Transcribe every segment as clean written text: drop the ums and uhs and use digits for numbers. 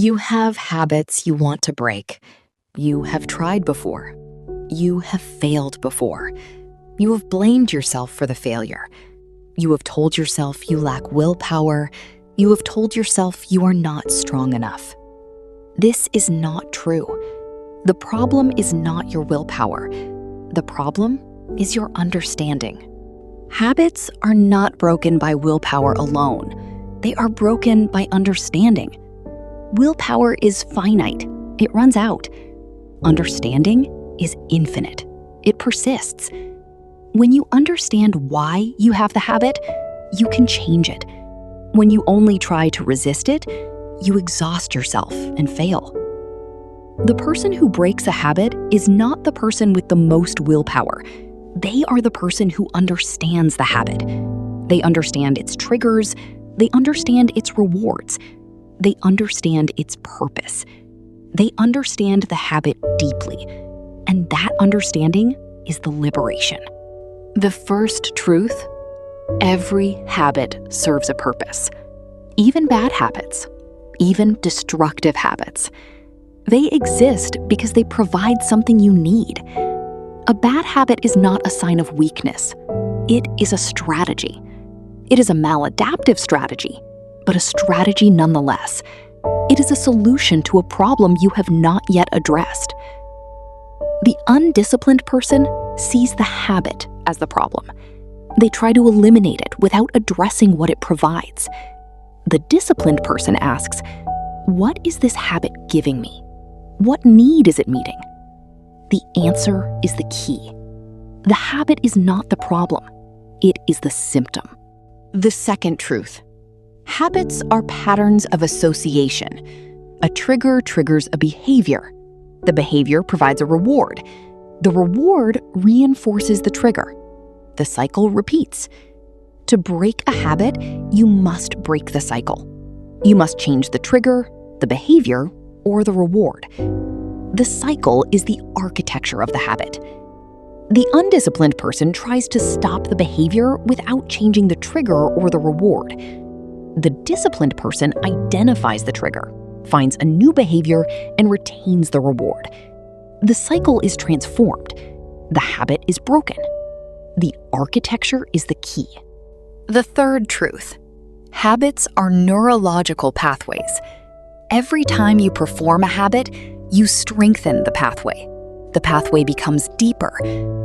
You have habits you want to break. You have tried before. You have failed before. You have blamed yourself for the failure. You have told yourself you lack willpower. You have told yourself you are not strong enough. This is not true. The problem is not your willpower. The problem is your understanding. Habits are not broken by willpower alone. They are broken by understanding. Willpower is finite. It runs out. Understanding is infinite. It persists. When you understand why you have the habit, you can change it. When you only try to resist it, you exhaust yourself and fail. The person who breaks a habit is not the person with the most willpower. They are the person who understands the habit. They understand its triggers. They understand its rewards. They understand its purpose. They understand the habit deeply. And that understanding is the liberation. The first truth: every habit serves a purpose. Even bad habits, even destructive habits. They exist because they provide something you need. A bad habit is not a sign of weakness. It is a strategy. It is a maladaptive strategy, but a strategy nonetheless. It is a solution to a problem you have not yet addressed. The undisciplined person sees the habit as the problem. They try to eliminate it without addressing what it provides. The disciplined person asks, what is this habit giving me? What need is it meeting? The answer is the key. The habit is not the problem. It is the symptom. The second truth: habits are patterns of association. A trigger triggers a behavior. The behavior provides a reward. The reward reinforces the trigger. The cycle repeats. To break a habit, you must break the cycle. You must change the trigger, the behavior, or the reward. The cycle is the architecture of the habit. The undisciplined person tries to stop the behavior without changing the trigger or the reward. The disciplined person identifies the trigger, finds a new behavior, and retains the reward. The cycle is transformed. The habit is broken. The architecture is the key. The third truth: habits are neurological pathways. Every time you perform a habit, you strengthen the pathway. The pathway becomes deeper.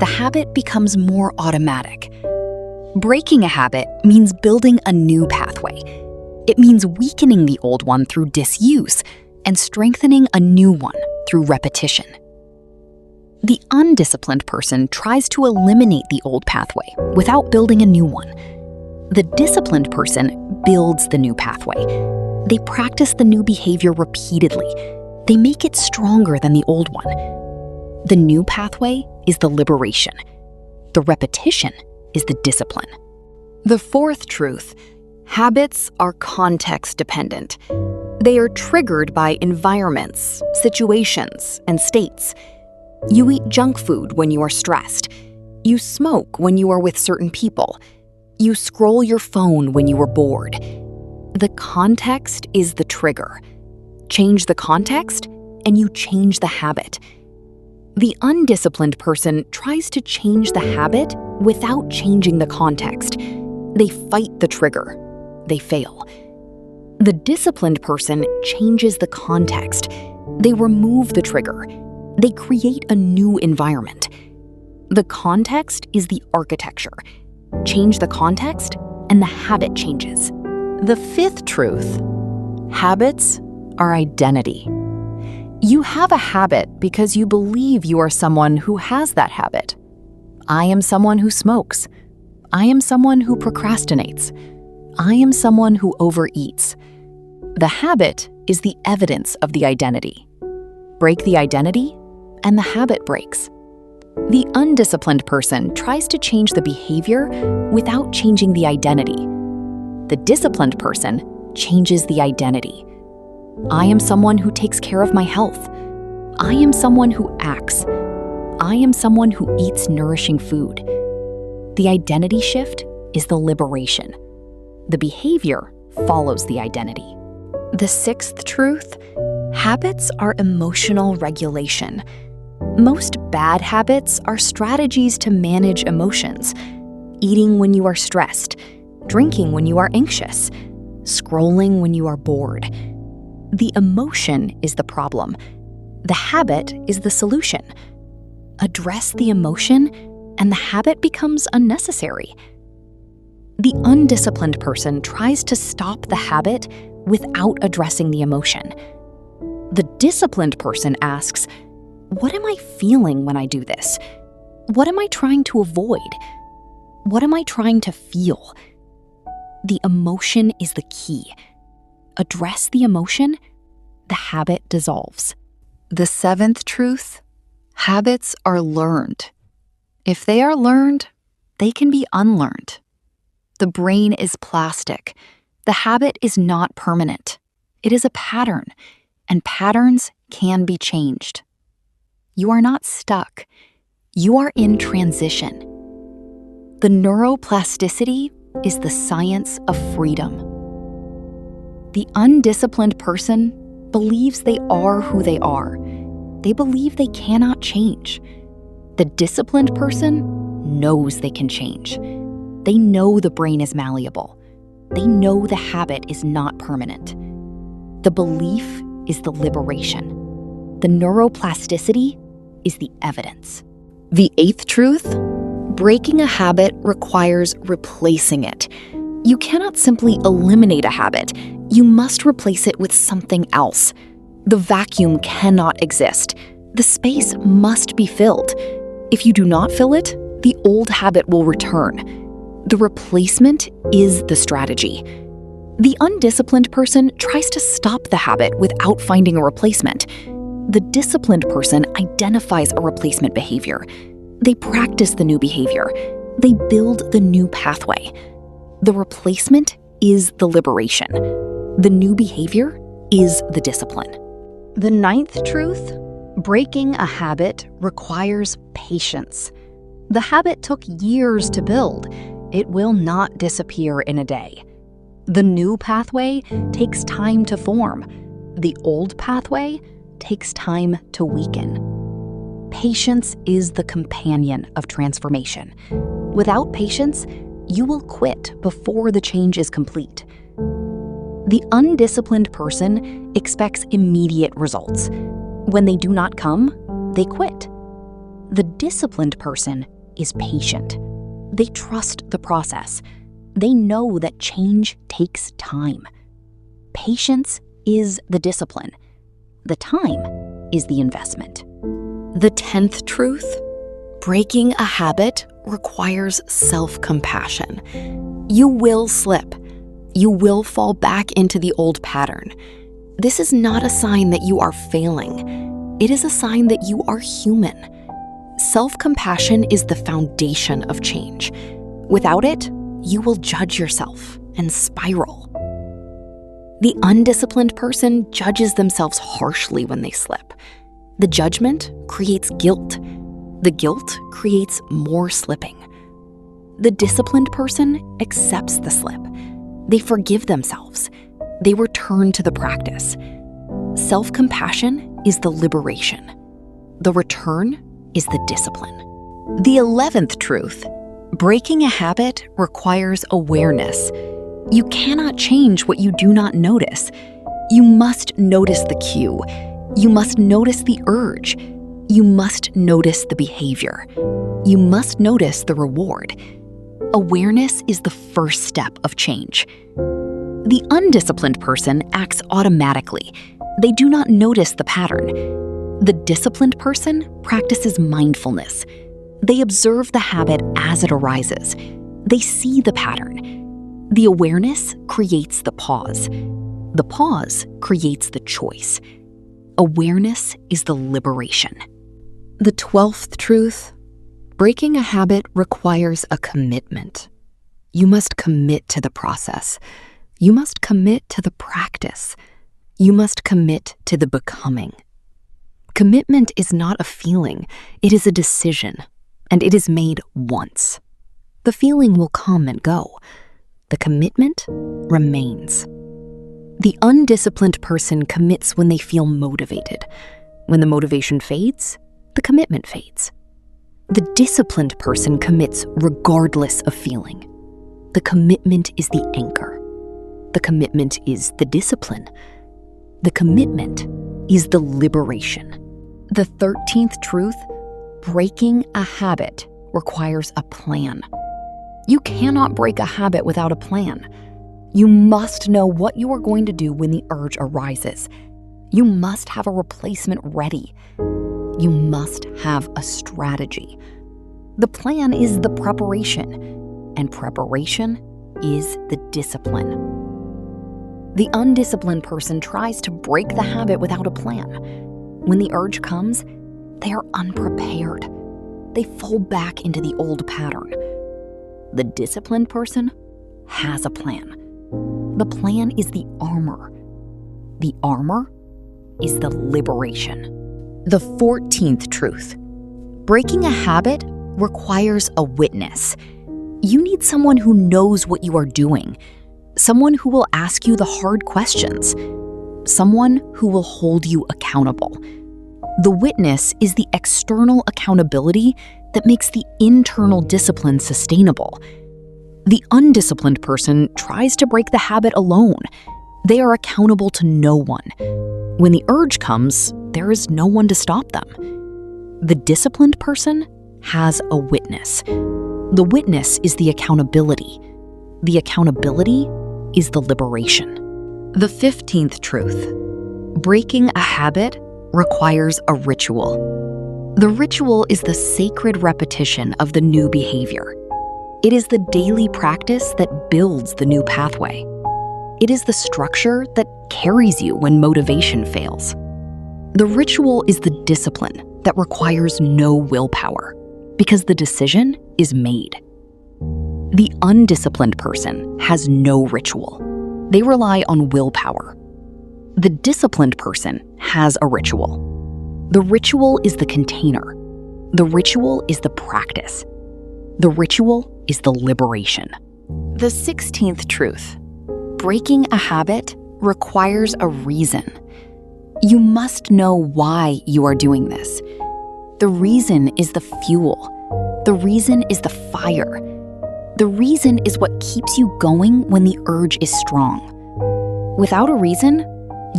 The habit becomes more automatic. Breaking a habit means building a new pathway. It means weakening the old one through disuse and strengthening a new one through repetition. The undisciplined person tries to eliminate the old pathway without building a new one. The disciplined person builds the new pathway. They practice the new behavior repeatedly. They make it stronger than the old one. The new pathway is the liberation. The repetition is the discipline. The fourth truth: habits are context dependent. They are triggered by environments, situations, and states. You eat junk food when you are stressed. You smoke when you are with certain people. You scroll your phone when you are bored. The context is the trigger. Change the context, and you change the habit. The undisciplined person tries to change the habit without changing the context. They fight the trigger. They fail. The disciplined person changes the context. They remove the trigger. They create a new environment. The context is the architecture. Change the context, and the habit changes. The fifth truth: habits are identity. You have a habit because you believe you are someone who has that habit. I am someone who smokes. I am someone who procrastinates. I am someone who overeats. The habit is the evidence of the identity. Break the identity, and the habit breaks. The undisciplined person tries to change the behavior without changing the identity. The disciplined person changes the identity. I am someone who takes care of my health. I am someone who acts. I am someone who eats nourishing food. The identity shift is the liberation. The behavior follows the identity. The sixth truth: Habits are emotional regulation. Most bad habits are strategies to manage emotions. Eating when you are stressed, drinking when you are anxious, scrolling when you are bored. The emotion is the problem. The habit is the solution. Address the emotion, and the habit becomes unnecessary. The undisciplined person tries to stop the habit without addressing the emotion. The disciplined person asks, "What am I feeling when I do this? What am I trying to avoid? What am I trying to feel?" The emotion is the key. Address the emotion, the habit dissolves. The seventh truth: habits are learned. If they are learned, they can be unlearned. The brain is plastic. The habit is not permanent. It is a pattern, and patterns can be changed. You are not stuck. You are in transition. The neuroplasticity is the science of freedom. The undisciplined person believes they are who they are. They believe they cannot change. The disciplined person knows they can change. They know the brain is malleable. They know the habit is not permanent. The belief is the liberation. The neuroplasticity is the evidence. The eighth truth: breaking a habit requires replacing it. You cannot simply eliminate a habit. You must replace it with something else. The vacuum cannot exist. The space must be filled. If you do not fill it, the old habit will return. The replacement is the strategy. The undisciplined person tries to stop the habit without finding a replacement. The disciplined person identifies a replacement behavior. They practice the new behavior. They build the new pathway. The replacement is the liberation. The new behavior is the discipline. The ninth truth: breaking a habit requires patience. The habit took years to build. It will not disappear in a day. The new pathway takes time to form. The old pathway takes time to weaken. Patience is the companion of transformation. Without patience, you will quit before the change is complete. The undisciplined person expects immediate results. When they do not come, they quit. The disciplined person is patient. They trust the process. They know that change takes time. Patience is the discipline. The time is the investment. The 10th truth: breaking a habit requires self-compassion. You will slip. You will fall back into the old pattern. This is not a sign that you are failing. It is a sign that you are human. Self-compassion is the foundation of change. Without it, you will judge yourself and spiral. The undisciplined person judges themselves harshly when they slip. The judgment creates guilt. The guilt creates more slipping. The disciplined person accepts the slip. They forgive themselves. They return to the practice. Self-compassion is the liberation. The return is the discipline. The 11th truth: breaking a habit requires awareness. You cannot change what you do not notice. You must notice the cue. You must notice the urge. You must notice the behavior. You must notice the reward. Awareness is the first step of change. The undisciplined person acts automatically. They do not notice the pattern. The disciplined person practices mindfulness. They observe the habit as it arises. They see the pattern. The awareness creates the pause. The pause creates the choice. Awareness is the liberation. The 12th truth: breaking a habit requires a commitment. You must commit to the process. You must commit to the practice. You must commit to the becoming. Commitment is not a feeling, it is a decision, and it is made once. The feeling will come and go. The commitment remains. The undisciplined person commits when they feel motivated. When the motivation fades, the commitment fades. The disciplined person commits regardless of feeling. The commitment is the anchor. The commitment is the discipline. The commitment is the liberation. The 13th truth: breaking a habit requires a plan. You cannot break a habit without a plan. You must know what you are going to do when the urge arises. You must have a replacement ready. You must have a strategy. The plan is the preparation, and preparation is the discipline. The undisciplined person tries to break the habit without a plan. When the urge comes, they are unprepared. They fall back into the old pattern. The disciplined person has a plan. The plan is the armor. The armor is the liberation. The 14th truth: breaking a habit requires a witness. You need someone who knows what you are doing, someone who will ask you the hard questions, someone who will hold you accountable. The witness is the external accountability that makes the internal discipline sustainable. The undisciplined person tries to break the habit alone. They are accountable to no one. When the urge comes, there is no one to stop them. The disciplined person has a witness. The witness is the accountability. The accountability is the liberation. The 15th truth: breaking a habit requires a ritual. The ritual is the sacred repetition of the new behavior. It is the daily practice that builds the new pathway. It is the structure that carries you when motivation fails. The ritual is the discipline that requires no willpower, because the decision is made. The undisciplined person has no ritual. They rely on willpower. The disciplined person has a ritual. The ritual is the container. The ritual is the practice. The ritual is the liberation. The 16th truth: breaking a habit requires a reason. You must know why you are doing this. The reason is the fuel. The reason is the fire. The reason is what keeps you going when the urge is strong. Without a reason,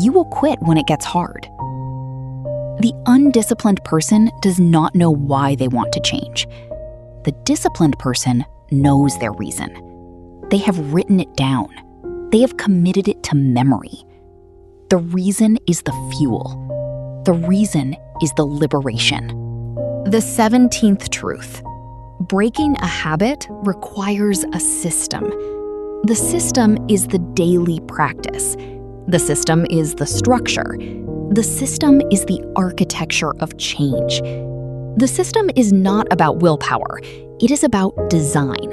you will quit when it gets hard. The undisciplined person does not know why they want to change. The disciplined person knows their reason. They have written it down. They have committed it to memory. The reason is the fuel. The reason is the liberation. The 17th truth: breaking a habit requires a system. The system is the daily practice. The system is the structure. The system is the architecture of change. The system is not about willpower. It is about design.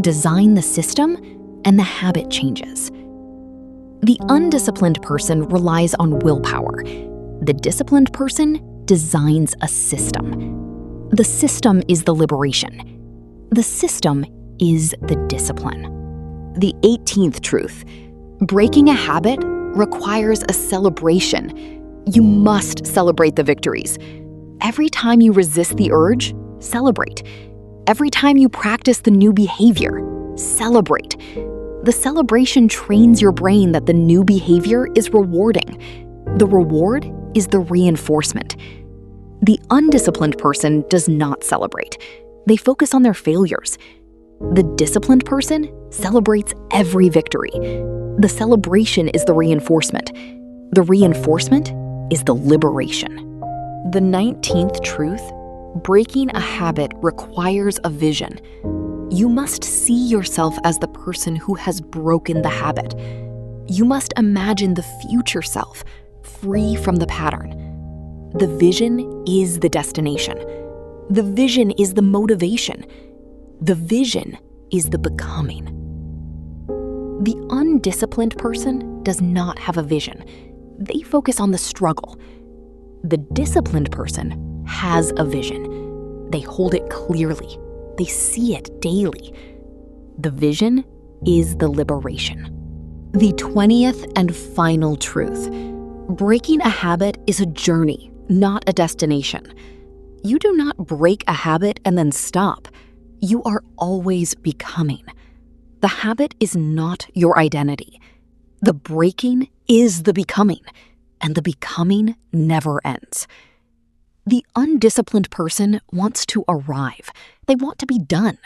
Design the system, and the habit changes. The undisciplined person relies on willpower. The disciplined person designs a system. The system is the liberation. The system is the discipline. The 18th truth: breaking a habit requires a celebration. You must celebrate the victories. Every time you resist the urge, celebrate. Every time you practice the new behavior, celebrate. The celebration trains your brain that the new behavior is rewarding. The reward is the reinforcement. The undisciplined person does not celebrate. They focus on their failures. The disciplined person celebrates every victory. The celebration is the reinforcement. The reinforcement is the liberation. The 19th truth: breaking a habit requires a vision. You must see yourself as the person who has broken the habit. You must imagine the future self, free from the pattern. The vision is the destination. The vision is the motivation. The vision is the becoming. The undisciplined person does not have a vision. They focus on the struggle. The disciplined person has a vision. They hold it clearly. They see it daily. The vision is the liberation. The 20th and final truth. Breaking a habit is a journey, not a destination. You do not break a habit and then stop. You are always becoming. The habit is not your identity. The breaking is the becoming, and the becoming never ends. The undisciplined person wants to arrive. They want to be done.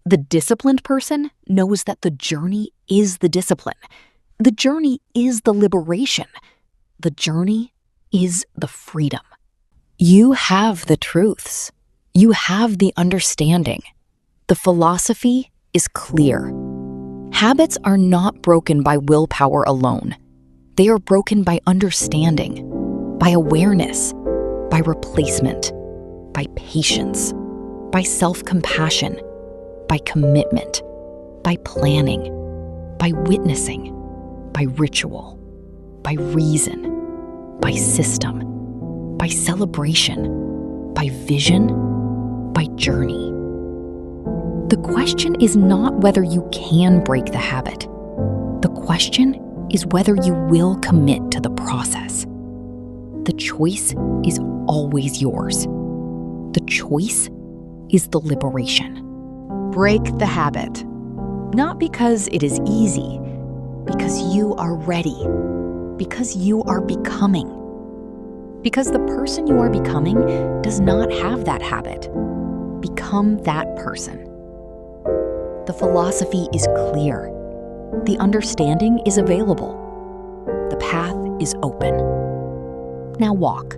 The disciplined person knows that the journey is the discipline. The journey is the liberation. The journey is the freedom. You have the truths. You have the understanding. The philosophy is clear. Habits are not broken by willpower alone. They are broken by understanding, by awareness, by replacement, by patience, by self-compassion, by commitment, by planning, by witnessing, by ritual, by reason, by system, by celebration, by vision, by journey. The question is not whether you can break the habit. The question is whether you will commit to the process. The choice is always yours. The choice is the liberation. Break the habit. Not because it is easy, because you are ready, because you are becoming. Because the person you are becoming does not have that habit. Become that person. The philosophy is clear. The understanding is available. The path is open. Now walk.